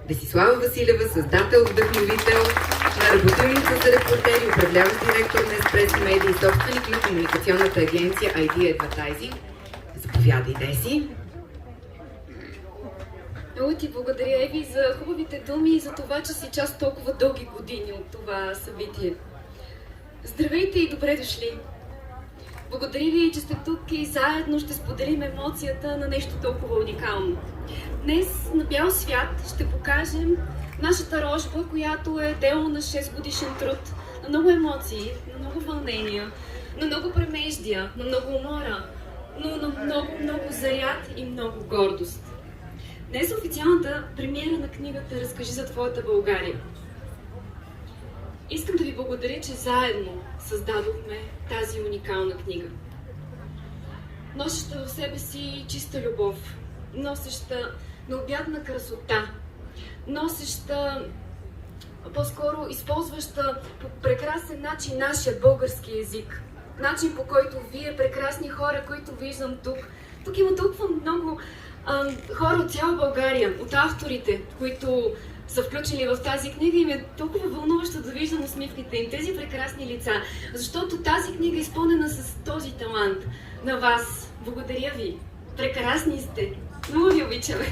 Десислава Василева, създател, вдъхновител на работилница за репортери, управляващ директор на Еспресо Медиа и собственик на комуникационната агенция ID Advertising. Заповядай, Деси. Много ти благодаря, Еви, за хубавите думи и за това, че си част толкова дълги години от това събитие. Здравейте и добре дошли! Благодаря ви, че сте тук и заедно ще споделим емоцията на нещо толкова уникално. Днес на бял свят ще покажем нашата рожба, която е дело на 6 годишен труд, на много емоции, на много вълнения, на много премеждия, на много умора, но на много заряд и много гордост. Днес е официалната премиера на книгата "Разкажи за твоята България". Искам да ви благодаря, че заедно създадохме тази уникална книга. Носеща в себе си чиста любов, носеща необятна красота, носеща, по-скоро използваща по прекрасен начин нашия български език. Начин, по който вие, прекрасни хора, които виждам тук. Тук има толкова много хора от цяла България, от авторите, които са включени в тази книга, и ми е толкова вълнуващо да виждам усмивките им, тези прекрасни лица, защото тази книга е изпълнена с този талант на вас. Благодаря ви! Прекрасни сте! Много ви обичаме!